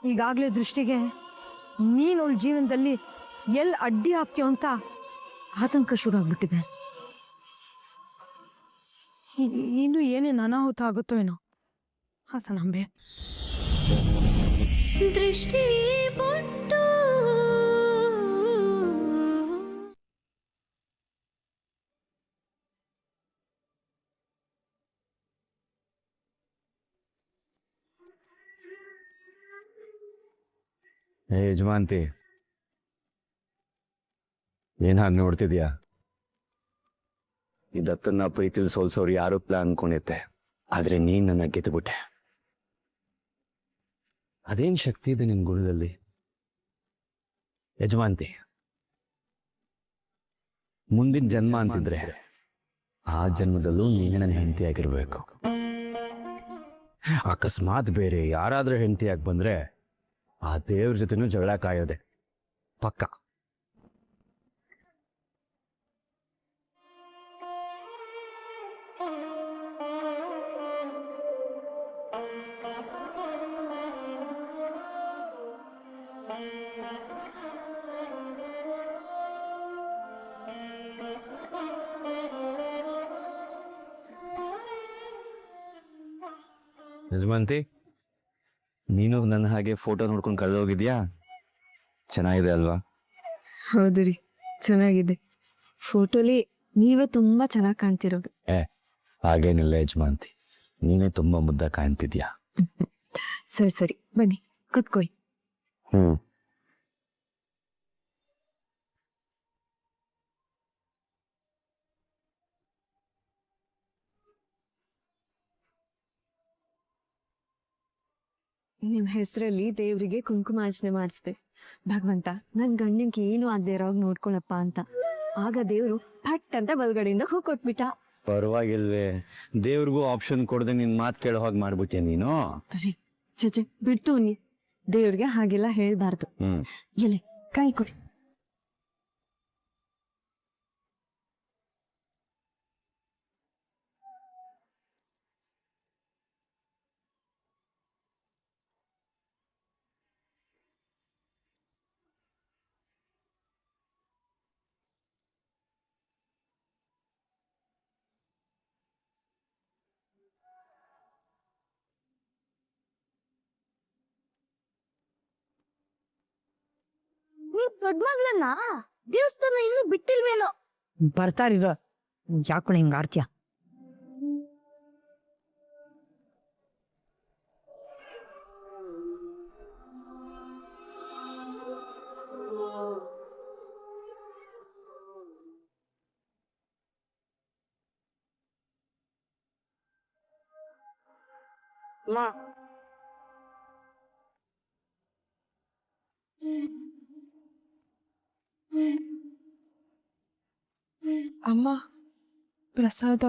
ಈಗಾಗಲೇ ದೃಷ್ಟಿಗೆ ನೀನು ಅವಳ ಜೀವನದಲ್ಲಿ ಎಲ್ಲಿ ಅಡ್ಡಿ ಆಗ್ತೀಯೋ ಅಂತ ಆತಂಕ ಶುರು ಆಗ್ಬಿಟ್ಟಿದೆ. ಇನ್ನು ಏನೇನು ಅನಾಹುತ ಆಗುತ್ತೋ ಏನೋ. ಹಾಸನಾಂಬೆ ದೃಷ್ಟಿ ಬೊಟ್ಟು ಯಜಮಾಂತಿ, ಏನ್ ಹಾಗೆ ನೋಡ್ತಿದ್ಯಾ? ಈ ದತ್ತನ್ನ ಪ್ರೀತಿಲ್ ಸೋಲ್ಸೋರು ಯಾರು ಪ್ಲಾನ್ ಅನ್ಕೊಂಡಿದ್ದೆ, ಆದ್ರೆ ನೀನ್ ನನ್ನ ಗೆದ್ದುಬಿಟ್ಟೆ. ಅದೇನ್ ಶಕ್ತಿ ಇದೆ ನಿನ್ ಗುಣದಲ್ಲಿ ಯಜಮಾಂತಿ? ಮುಂದಿನ ಜನ್ಮ ಅಂತಿದ್ರೆ ಆ ಜನ್ಮದಲ್ಲೂ ನೀನೇ ನನ್ನ ಹೆಂಡತಿಯಾಗಿರ್ಬೇಕು. ಅಕಸ್ಮಾತ್ ಬೇರೆ ಯಾರಾದ್ರೂ ಹೆಂಡತಿಯಾಗಿ ಬಂದ್ರೆ ಆ ದೇವ್ರ ಜೊತೆನೂ ಜಗಳ ಕಾಯೋದೆ ಪಕ್ಕ. ಯಜಮಾಂತಿ, ನೀನು ನನ್ನ ಹಾಗೆ ಫೋಟೋ ನೋಡ್ಕೊಂಡು ಕಳೆದೋಗಿದ್ಯಾ? ಚೆನ್ನಾಗಿದೆ ಅಲ್ವಾ? ಹೌದು ರೀ, ಚೆನ್ನಾಗಿದೆ. ಫೋಟೋಲಿ ನೀವೇ ತುಂಬಾ ಚೆನ್ನಾಗಿ ಕಾಣ್ತಿರೋದು. ಹಾಗೇನಿಲ್ಲ ಯಜಮಾಂತಿ, ನೀನೇ ತುಂಬಾ ಮುದ್ದ ಕಾಣ್ತಿದ್ಯಾ. ಸರಿ ಸರಿ, ಬನ್ನಿ ಕೂತ್ಕೊಳ್ಳಿ. ನಿಮ್ಮ ಹೆಸರಲ್ಲಿ ದೇವ್ರಿಗೆ ಕುಂಕುಮಾರ್ಚನೆ ಮಾಡಿಸ್ದೆ. ಭಗವಂತ, ನನ್ ಗಂಡಂಗೆ ಏನು ಆಗದೆ ಇರೋವಾಗ ನೋಡ್ಕೊಳಪ್ಪ ಅಂತ. ಆಗ ದೇವ್ರು ಪಟ್ ಅಂತ ಬಲ್ಗಡೆಯಿಂದ ಹೂ ಕೊಟ್ಬಿಟ್ಟ. ಪರವಾಗಿಲ್ವೇ, ದೇವ್ರಿಗೂ ಆಪ್ಷನ್ ಕೊಡದೆ ನಿನ್ ಮಾತು ಕೇಳೋ ಹಾಗೆ ಮಾಡ್ಬಿಟ್ಟೆ ನೀನು. ಚಚೆ ಬಿಟ್ಟು ನೀ ದೇವ್ರಿಗೆ ಹಾಗೆಲ್ಲ ಹೇಳ್ಬಾರ್ದು. ಎಲೆ ಕಾಯಿ ಕೊಡಿ. ದೊಡ್ಡ ಮಗಳನ್ನ ದೇವಸ್ಥಾನ ಇನ್ನು ಬಿಟ್ಟಿಲ್ವೇನೋ. ಬರ್ತಾರಿರೋ, ಯಾಕೋ ಹಿಂಗ ಆಡ್ತೀಯ? ಅಮ್ಮ, ಪ್ರಸಾದ.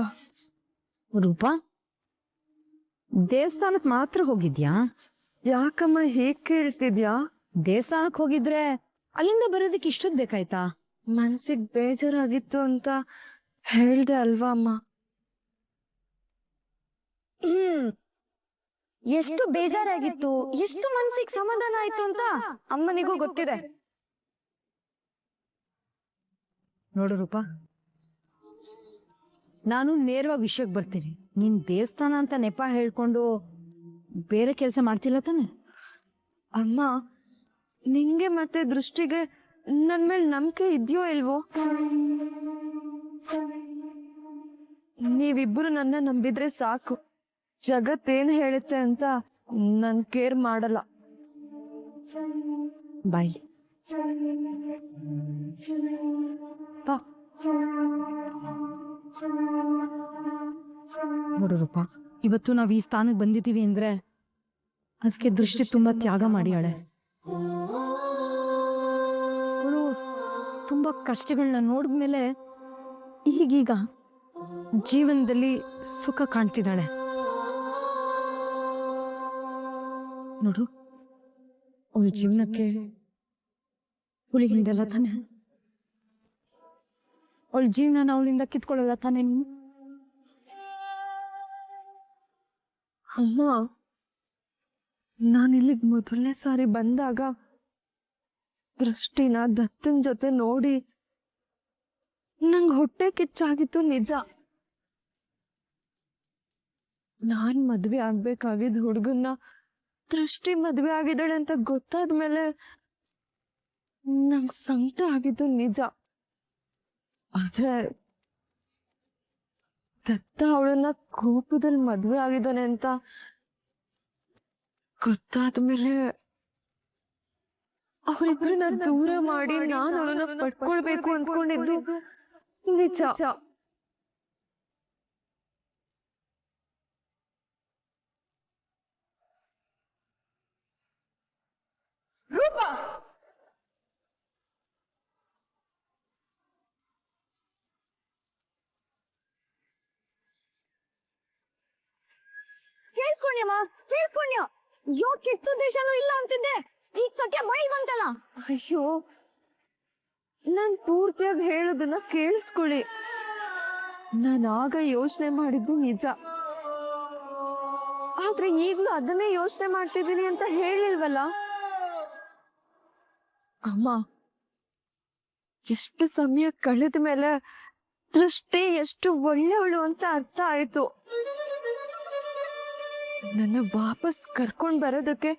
ರೂಪಾ, ದೇವಸ್ಥಾನಕ್ಕೆ ಮಾತ್ರ ಹೋಗಿದ್ಯಾ? ಯಾಕಮ್ಮ ಹೇಗ್ ಕೇಳ್ತಿದ್ಯಾ? ದೇವಸ್ಥಾನಕ್ಕೆ ಹೋಗಿದ್ರೆ ಅಲ್ಲಿಂದ ಬರೋದಕ್ಕೆ ಇಷ್ಟೊತ್ತು ಬೇಕಾಯ್ತಾ? ಮನ್ಸಿಗೆ ಬೇಜಾರಾಗಿತ್ತು ಅಂತ ಹೇಳ್ದೆ ಅಲ್ವಾ ಅಮ್ಮ? ಎಷ್ಟು ಬೇಜಾರಾಗಿತ್ತು, ಎಷ್ಟು ಮನ್ಸಿಗೆ ಸಮಾಧಾನ ಆಯ್ತು ಅಂತ ಅಮ್ಮನಿಗೂ ಗೊತ್ತಿದೆ. ನೋಡು ರೂಪಾ, ನಾನು ನೇರವಾಗಿ ವಿಷಯಕ್ಕೆ ಬರ್ತೀನಿ. ನೀನ್ ದೇವಸ್ಥಾನ ಅಂತ ನೆಪ ಹೇಳ್ಕೊಂಡು ಬೇರೆ ಕೆಲಸ ಮಾಡ್ತಿಲ್ಲ ತಾನೆ? ಅಮ್ಮ, ನಿಂಗೆ ಮತ್ತೆ ದೃಷ್ಟಿಗೆ ನನ್ ಮೇಲೆ ನಂಬಿಕೆ ಇದೆಯೋ ಇಲ್ವೋ? ನೀವಿಬ್ಬರು ನನ್ನ ನಂಬಿದ್ರೆ ಸಾಕು. ಜಗತ್ತೇನ್ ಹೇಳುತ್ತೆ ಅಂತ ನನ್ ಕೇರ್ ಮಾಡಲ್ಲ. ಬಾಯ್ ಬಾ. ನೋಡು ರೂಪಾ, ಇವತ್ತು ನಾವ್ ಈ ಸ್ಥಾನಕ್ಕೆ ಬಂದಿದ್ದೀವಿ ಅಂದ್ರೆ ಅದಕ್ಕೆ ದೃಷ್ಟಿ ತುಂಬಾ ತ್ಯಾಗ ಮಾಡಿಯಾಳೆ. ಅವಳು ತುಂಬಾ ಕಷ್ಟಗಳನ್ನ ನೋಡಿದ್ಮೇಲೆ ಈಗೀಗ ಜೀವನದಲ್ಲಿ ಸುಖ ಕಾಣ್ತಿದ್ದಾಳೆ. ನೋಡು, ಅವಳ ಜೀವನಕ್ಕೆ ಹುಳಿ ಹಿಂಡಲ್ಲ ತಾನೆ? ಅವಳ ಜೀವನ ಅವಳಿಂದ ಕಿತ್ಕೊಳ್ಳಲ್ಲ ತಾನೆ ನೀನು? ಅಮ್ಮ, ನಾನು ಇಲ್ಲಿಗೆ ಮೊದಲನೇ ಸಾರಿ ಬಂದಾಗ ದೃಷ್ಟಿನ ದತ್ತನ್ ಜೊತೆ ನೋಡಿ ನಂಗೆ ಹೊಟ್ಟೆ ಕಿಚ್ಚಾಗಿತ್ತು ನಿಜ. ನಾನ್ ಮದ್ವೆ ಆಗ್ಬೇಕಾಗಿದ್ದ ಹುಡುಗನ್ನ ದೃಷ್ಟಿ ಮದ್ವೆ ಆಗಿದ್ದಾಳೆ ಅಂತ ಗೊತ್ತಾದ್ಮೇಲೆ ನಂಗೆ ಸಂಕಟ ಆಗಿದ್ದು ನಿಜ. ಆದ್ರೆ ದತ್ತ ಅವಳನ್ನ ಕೋಪದಲ್ಲಿ ಮದ್ವೆ ಆಗಿದ್ದಾನೆ ಅಂತ ಗೊತ್ತಾದ್ಮೇಲೆ ಅವರಿಬ್ಬರನ್ನ ದೂರ ಮಾಡಿ ನಾನು ಅವಳನ್ನ ಪಡ್ಕೊಳ್ಬೇಕು ಅಂದ್ಕೊಂಡಿದ್ದು ನಿಜ. ಕೇಳಿಸ್ಕೊಂಡ್ಯಮ್ಮ, ಕೇಳಿಸ್ಕೊಂಡ್ಯ? ಅಯ್ಯೋ, ಕೆಟ್ಟ ಉದ್ದೇಶನೂ ಇಲ್ಲ ಅಂತಿದ್ದೆ, ಈಗ ಸತ್ಯ ಬೈ ಬಂತಲ್ಲ. ಅಯ್ಯೋ, ನಾನ್ ಪೂರ್ತಿಯಾಗಿ ಹೇಳೋದನ್ನ ಕೇಳಿಸ್ಕೊಳ್ಳಿ. ನಾನು ಆಗ ಯೋಚನೆ ಮಾಡಿದ್ದು ನಿಜ, ಆದ್ರೆ ಈಗ್ಲೂ ಅದನ್ನೇ ಯೋಚನೆ ಮಾಡ್ತಿದ್ದೀನಿ ಅಂತ ಹೇಳಿಲ್ವಲ್ಲ ಅಮ್ಮ. ಎಷ್ಟು ಸಮಯ ಕಳೆದ ಮೇಲೆ ದೃಷ್ಟಿ ಎಷ್ಟು ಒಳ್ಳೆಯವಳು ಅಂತ ಅರ್ಥ ಆಯ್ತು. ನನ್ನ ವಾಪಸ್ ಕರ್ಕೊಂಡ್ ಬರೋದಕ್ಕೆ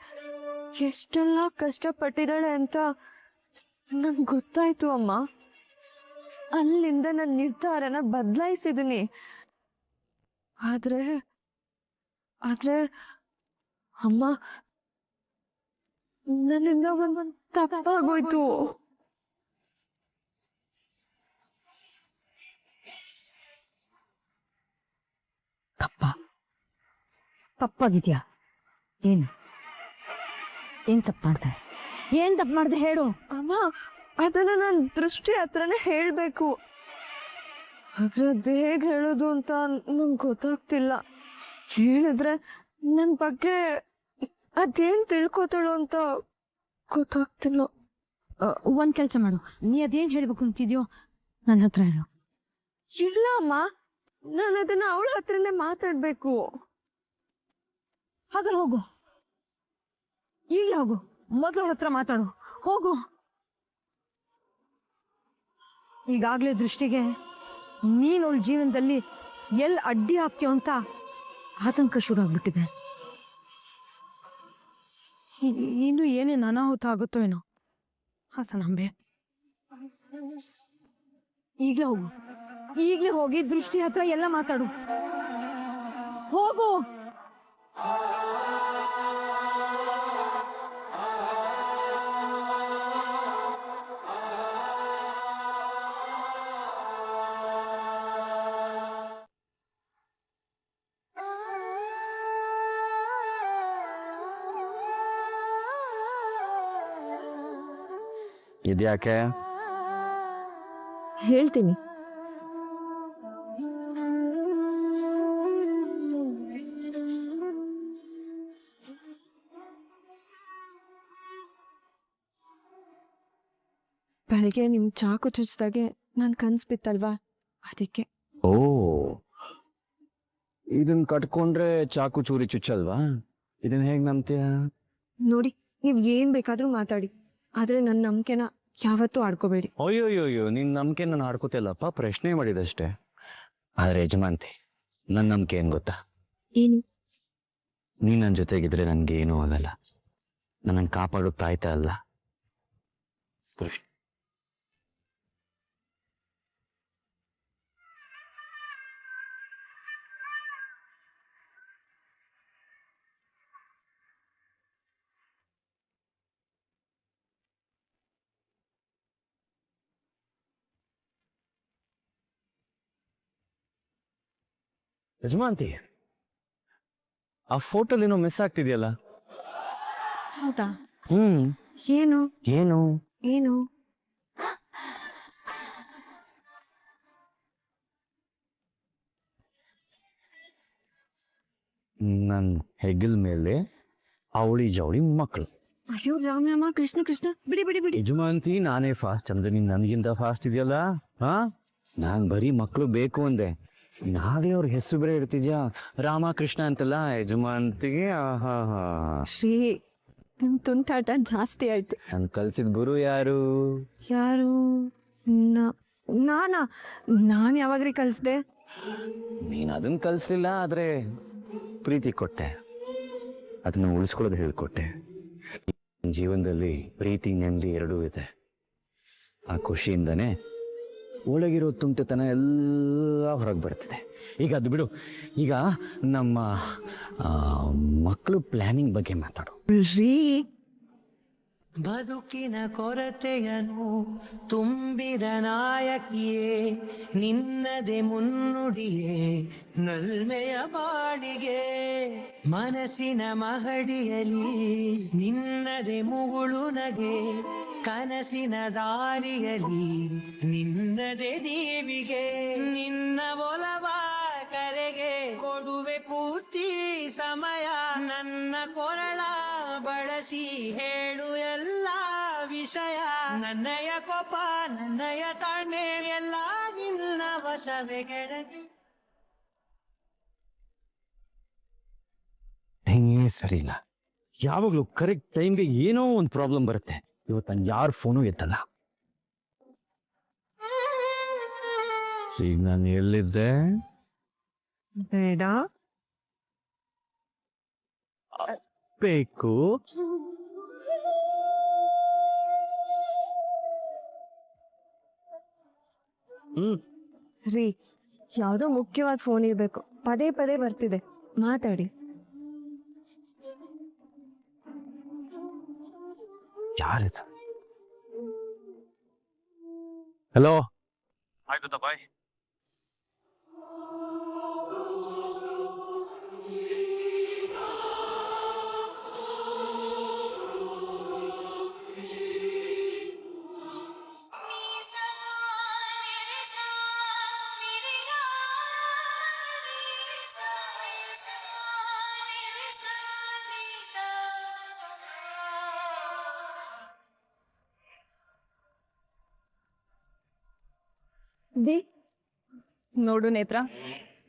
ಎಷ್ಟೆಲ್ಲ ಕಷ್ಟಪಟ್ಟಿದ್ದಾಳೆ ಅಂತ ನಂಗೆ ಗೊತ್ತಾಯ್ತು ಅಮ್ಮ. ಅಲ್ಲಿಂದ ನನ್ನ ನಿರ್ಧಾರನ ಬದಲಾಯಿಸಿದ್ದೀನಿ. ಆದ್ರೆ ಆದ್ರೆ ಅಮ್ಮ, ನನ್ನಿಂದ ಒಂದು ತಪ್ಪಾಗೋಯ್ತು. ತಪ್ಪಾಗಿದ್ಯಾ? ಏನು ಏನ್ ತಪ್ಪು ಮಾಡ್ದೆ? ಏನ್ ತಪ್ಪು ಮಾಡ್ದೆ ಹೇಳು. ಅಮ್ಮ, ಅದನ್ನ ನಾನು ದೃಷ್ಟಿ ಹತ್ರನೇ ಹೇಳ್ಬೇಕು, ಆದ್ರೆ ಅದು ಹೇಗೆ ಹೇಳೋದು ಅಂತ ನಂಗೆ ಗೊತ್ತಾಗ್ತಿಲ್ಲ. ಹೇಳಿದ್ರೆ ನನ್ನ ಬಗ್ಗೆ ಅದೇನ್ ತಿಳ್ಕೊತಾಳು ಅಂತ ಗೊತ್ತಾಗ್ತಿಲ್ಲ. ಒಂದ್ ಕೆಲ್ಸ ಮಾಡು, ನೀ ಅದೇನ್ ಹೇಳ್ಬೇಕು ಅಂತಿದ್ಯೋ ನನ್ನ ಹತ್ರ ಹೇಳು. ಇಲ್ಲ ಅಮ್ಮ, ನಾನು ಅದನ್ನ ಅವಳ ಹತ್ರನೇ ಮಾತಾಡ್ಬೇಕು. ಹಾಗಾದ್ರೆ ಹೋಗು, ಈಗಲೇ ಹೋಗು, ಮೊದಲು ಅವಳ ಹತ್ರ ಮಾತಾಡು, ಹೋಗು. ಈಗಾಗ್ಲೇ ದೃಷ್ಟಿಗೆ ನೀನ್ ಅವಳ ಜೀವನದಲ್ಲಿ ಎಲ್ಲಿ ಅಡ್ಡಿ ಆಗ್ತೀಯೋ ಅಂತ ಆತಂಕ ಶುರು ಆಗ್ಬಿಟ್ಟಿದೆ. ಇನ್ನು ಏನೇನು ಅನಾಹುತ ಆಗುತ್ತೋ ಏನೋ ಹಾಸನಾಂಬೆ. ಈಗಲೇ ಹೋಗು, ಈಗಲೇ ಹೋಗಿ ದೃಷ್ಟಿ ಹತ್ರ ಎಲ್ಲ ಮಾತಾಡು, ಹೋಗು. ಇದ್ಯಾಕೆ? ಹೇಳ್ತೀನಿ. ಬೆಳಿಗ್ಗೆ ನಿಮ್ ಚಾಕು ಚುಚ್ಚಿದಾಗೆ ನನ್ ಕನ್ಸ್ ಬಿತ್ತಲ್ವಾ, ಅದಕ್ಕೆ. ಓ, ಇದನ್ ಕಟ್ಕೊಂಡ್ರೆ ಚಾಕು ಚೂರಿ ಚುಚ್ಚಲ್ವಾ? ಇದನ್ನ ಹೇಗ್ ನಂಬ್ತೀಯ? ನೋಡಿ, ನೀವ್ ಏನ್ ಬೇಕಾದ್ರೂ ಮಾತಾಡಿ, ಆದ್ರೆ ನನ್ನ ನಂಬಿಕೆನ ಯಾವತ್ತೂ ಆಡ್ಕೋಬೇಡಿ. ಅಯ್ಯೋಯ್ಯೋ, ನಿನ್ ನಂಬಿಕೆ ನಾನು ಆಡ್ಕೋತಿಲ್ಲಪ್ಪ, ಪ್ರಶ್ನೆ ಮಾಡಿದಷ್ಟೇ. ಆದ್ರೆ ಯಜಮಾಂತಿ, ನನ್ನ ನಂಬಿಕೆ ಏನ್ ಗೊತ್ತಾ? ಏನು? ನೀನ್ ನನ್ನ ಜೊತೆಗಿದ್ರೆ ನನ್ಗೆ ಏನೂ ಆಗಲ್ಲ. ನನ್ನನ್ನು ಕಾಪಾಡೋಕ್ ತಾಯ್ತಾ ಅಲ್ಲ ದೃಷ್ಟಿ. ಯಜಮಾಂತಿ, ಆ ಫೋಟೋಲ್ ಏನೋ ಮಿಸ್ ಆಗ್ತಿದೆಯಲ್ಲ? ಹೌದಾ? ಏನು ಏನು ಏನು? ನನ್ ಹೆಗಲ್ ಮೇಲೆ ಅವಳಿ ಜವಳಿ ಮಕ್ಕಳು. ಅಯ್ಯೋ ರಾಮ ಕೃಷ್ಣ ಕೃಷ್ಣ, ಬಿಡಿ ಬಿಡಿ ಬಿಡಿ. ಯಜಮಾಂತಿ, ನಾನೇ ಫಾಸ್ಟ್ ಅಂದ್ರೆ ನೀನ್ ನನಗಿಂತ ಫಾಸ್ಟ್ ಇದೆಯಲ್ಲ? ಹಾ, ನಾನ್ ಬರೀ ಮಕ್ಕಳು ಬೇಕು ಅಂದೆ. ನಾಳೆ ಅವ್ರ ಹೆಸರು ಬೇರೆ ಇರ್ತಿದ್ಯಾ, ರಾಮಕೃಷ್ಣ ಅಂತಲ್ಲ ಯಜಮಾನ್ತಿಗೆ. ಆಹಾ ಹಾ. ಶ್ರೀ, ನಿಮ್ ತುಂಟಾಟ ಜಾಸ್ತಿ ಆಯ್ತು. ನನ್ ಕಲ್ಸಿದ ಗುರು ಯಾರು? ಯಾರು? ನಾನಾ? ನಾನು ಯಾವಾಗ್ರಿ ಕಲಿಸ್ದೆ? ನೀನು ಅದನ್ನ ಕಲಿಸ್ಲಿಲ್ಲ, ಆದ್ರೆ ಪ್ರೀತಿ ಕೊಟ್ಟೆ, ಅದನ್ನ ಉಳಿಸ್ಕೊಳ್ಳೋದು ಹೇಳ್ಕೊಟ್ಟೆ. ಜೀವನದಲ್ಲಿ ಪ್ರೀತಿ ನೆಮ್ಮದಿ ಎರಡೂ ಇದೆ. ಆ ಖುಷಿಯಿಂದನೇ ಒಳಗಿರೋ ತುಂಟತನ ಎಲ್ಲ ಹೊರಗೆ ಬರ್ತಿದೆ. ಈಗ ಅದು ಬಿಡು, ಈಗ ನಮ್ಮ ಮಕ್ಕಳು ಪ್ಲಾನಿಂಗ್ ಬಗ್ಗೆ ಮಾತಾಡು. ರೀ, ಬದುಕಿನ ಕೊರತೆಯನು ತುಂಬಿದ ನಾಯಕಿಯೇ, ನಿನ್ನದೆ ಮುನ್ನುಡಿಯೇ ನಲ್ಮೆಯ ಬಾಡಿಗೆ. ಮನಸ್ಸಿನ ಮಹಡಿಯಲಿ ನಿನ್ನದೆ ಮುಗುಳು ನಗೆ, ಕನಸಿನ ದಾರಿಯಲಿ ನಿನ್ನದೆ ದೀವಿಗೆ. ನಿನ್ನ ಒಲವ ಕರೆಗೆ ಕೊಡುವೆ ಪೂರ್ತಿ ಸಮಯ, ನನ್ನ ಕೊರಳ ಬಳಸಿ ಹೇಳು ಎಲ್ಲ ವಿಷಯ. ನನ್ನಯ ಕೋಪ ನನ್ನಯ ತಾಳ್ಮೆ ಎಲ್ಲ ನಿನ್ನ ವಶವೇ ಗೆಳತಿ. ಹೆಂಗೆ ಸರಿ ಇಲ್ಲ, ಯಾವಾಗಲೂ ಕರೆಕ್ಟ್ ಟೈಮ್ಗೆ ಏನೋ ಒಂದು ಪ್ರಾಬ್ಲಮ್ ಬರುತ್ತೆ. ಇವತ್ತು ನಾನು ಯಾರ ಫೋನು ಎತ್ತಲ್ಲ. ಈಗ ನಾನು ಎಲ್ಲಿದ್ದೆ? ಬೇಡ. ಬೇಕು. ರೀ, ಯಾವುದೋ ಮುಖ್ಯವಾದ ಫೋನ್ ಇರ್ಬೇಕು, ಪದೇ ಪದೇ ಬರ್ತಿದೆ, ಮಾತಾಡಿ. ಯಾರಿದು? ಹಲೋ. ಆಯ್ತು ಬಾಯ್. ದಿ ನೋಡು ನೇತ್ರ,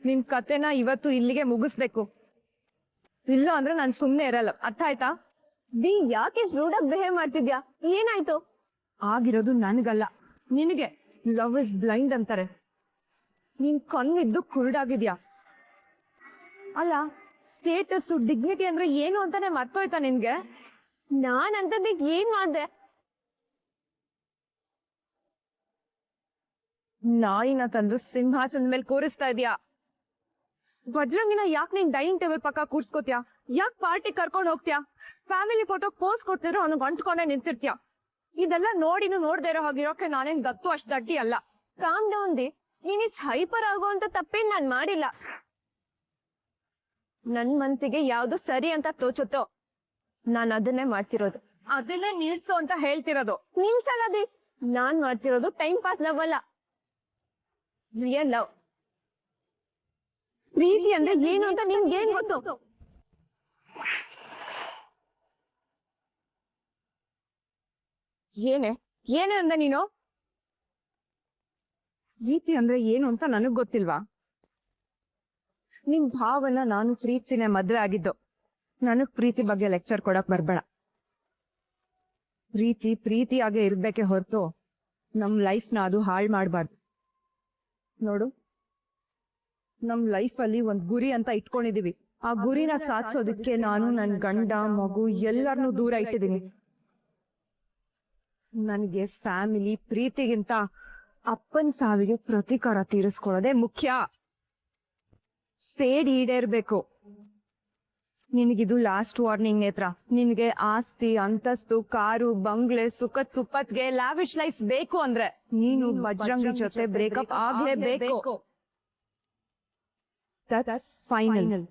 ನಿನ್ ಕತೆನ ಇವತ್ತು ಇಲ್ಲಿಗೆ ಮುಗಿಸ್ಬೇಕು, ಇಲ್ಲ ಅಂದ್ರೆ ನಾನು ಸುಮ್ಮನೆ ಇರಲ್ಲ, ಅರ್ಥ ಆಯ್ತಾ? ದಿ, ಯಾಕೆ ರೂಢಾಗಿ ಬಿಹೇವ್ ಮಾಡ್ತಿದ್ಯಾ? ಏನಾಯ್ತು? ಆಗಿರೋದು ನನಗಲ್ಲ, ನಿನಗೆ. ಲವ್ ಇಸ್ ಬ್ಲೈಂಡ್ ಅಂತಾರೆ. ನೀನ್ ಕಣ್ಣಿದ್ದು ಕುರುಡಾಗಿದ್ಯಾ. ಅಲ್ಲ, ಸ್ಟೇಟಸ್ ಡಿಗ್ನಿಟಿ ಅಂದ್ರೆ ಏನು ಅಂತಾನೆ ಮರ್ತೋಯ್ತಾ ನಿನ್ಗೆ? ನಾನ್ ಅಂತದಕ್ಕೆ ಏನ್ ಮಾಡ್ದೆ? ನಾಯಿನ ತಂದು ಸಿಂಹಾಸನದ ಮೇಲೆ ಕೂರಿಸ್ತಾ ಇದೀಯಾ. ವಜ್ರಂಗಿನ ಯಾಕೆ ನೀನ್ ಡೈನಿಂಗ್ ಟೇಬಲ್ ಪಕ್ಕ ಕೂರ್ಸ್ಕೋತ್ಯಾ? ಯಾಕೆ ಪಾರ್ಟಿ ಕರ್ಕೊಂಡು ಹೋಗ್ತ್ಯಾ? ಫ್ಯಾಮಿಲಿ ಫೋಟೋ ಪೋಸ್ ಕೊಡ್ತಿದ್ರು ಅವನಿಗೆ ಅಂಟ್ಕೊಂಡೆ ನಿಂತಿರ್ತೀಯ. ಇದೆಲ್ಲ ನೋಡಿನೂ ನೋಡ್ದೇ ಇರೋ ಹಾಗಿರೋಕೆ ನಾನೇನ್ ಗತ್ತು ಅಷ್ಟು ದಡ್ಡಿ ಅಲ್ಲ. ಕಾಮ್ ಡೌನ್ ದಿ, ನೀನ್ ಇಷ್ಟು ಹೈಪರ್ ಆಗುವಂತ ತಪ್ಪೇನ್ ನಾನ್ ಮಾಡಿಲ್ಲ. ನನ್ ಮನ್ಸಿಗೆ ಯಾವ್ದು ಸರಿ ಅಂತ ತೋಚುತ್ತೋ ನಾನ್ ಅದನ್ನೇ ಮಾಡ್ತಿರೋದು. ಅದನ್ನೇ ನಿಲ್ಸು ಅಂತ ಹೇಳ್ತಿರೋದು. ನಿಲ್ಸಲ್ಲ ದಿ, ನಾನ್ ಮಾಡ್ತಿರೋದು ಟೈಮ್ ಪಾಸ್ ಲವ್ ಅಲ್ಲ, ರಿಯಲ್ ಲವ್. ಪ್ರೀತಿ ಅಂದ್ರೆ ಏನು ಅಂತ ನಿಮ್ಗೆ ಏನ್ ಗೊತ್ತು? ಏನೇ ಅಂದ ನೀನು? ಪ್ರೀತಿ ಅಂದ್ರೆ ಏನು ಅಂತ ನನಗ್ ಗೊತ್ತಿಲ್ವಾ? ನಿಮ್ ಭಾವನ ನಾನು ಪ್ರೀತಿಸಿನೇ ಮದ್ವೆ ಆಗಿದ್ದು. ನನಗ್ ಪ್ರೀತಿ ಬಗ್ಗೆ ಲೆಕ್ಚರ್ ಕೊಡಕ್ ಬರ್ಬೇಡ. ಪ್ರೀತಿ ಪ್ರೀತಿಯಾಗೆ ಇರ್ಬೇಕೆ ಹೊರತು ನಮ್ ಲೈಫ್ನ ಅದು ಹಾಳು ಮಾಡ್ಬಾರ್ದು. ನೋಡು, ನಮ್ ಲೈಫಲ್ಲಿ ಒಂದ್ ಗುರಿ ಅಂತ ಇಟ್ಕೊಂಡಿದೀವಿ. ಆ ಗುರಿನ ಸಾಧಿಸೋದಕ್ಕೆ ನಾನು ನನ್ ಗಂಡ ಮಗು ಎಲ್ಲರನ್ನೂ ದೂರ ಇಟ್ಟಿದ್ದೀನಿ. ನನಗೆ ಫ್ಯಾಮಿಲಿ ಪ್ರೀತಿಗಿಂತ ಅಪ್ಪನ್ ಸಾವಿಗೆ ಪ್ರತೀಕಾರ ತೀರಿಸ್ಕೊಳ್ಳೋದೇ ಮುಖ್ಯ. ಸೇಡ್ ಈಡೇರ್ಬೇಕು. ನಿನಗಿದು ಲಾಸ್ಟ್ ವಾರ್ನಿಂಗ್ ನೇತ್ರ. ನಿನ್ಗೆ ಆಸ್ತಿ ಅಂತಸ್ತು ಕಾರು ಬಂಗ್ಲೆ ಸುಖದ್ ಸುಪ್ಪತ್ಗೆ ಲಾವಿಶ್ ಲೈಫ್ ಬೇಕು ಅಂದ್ರೆ ನೀನು ಬಜರಂಗಿ ಜೊತೆ ಬ್ರೇಕಪ್ ಆಗ್ಲೇಬೇಕು. That's final.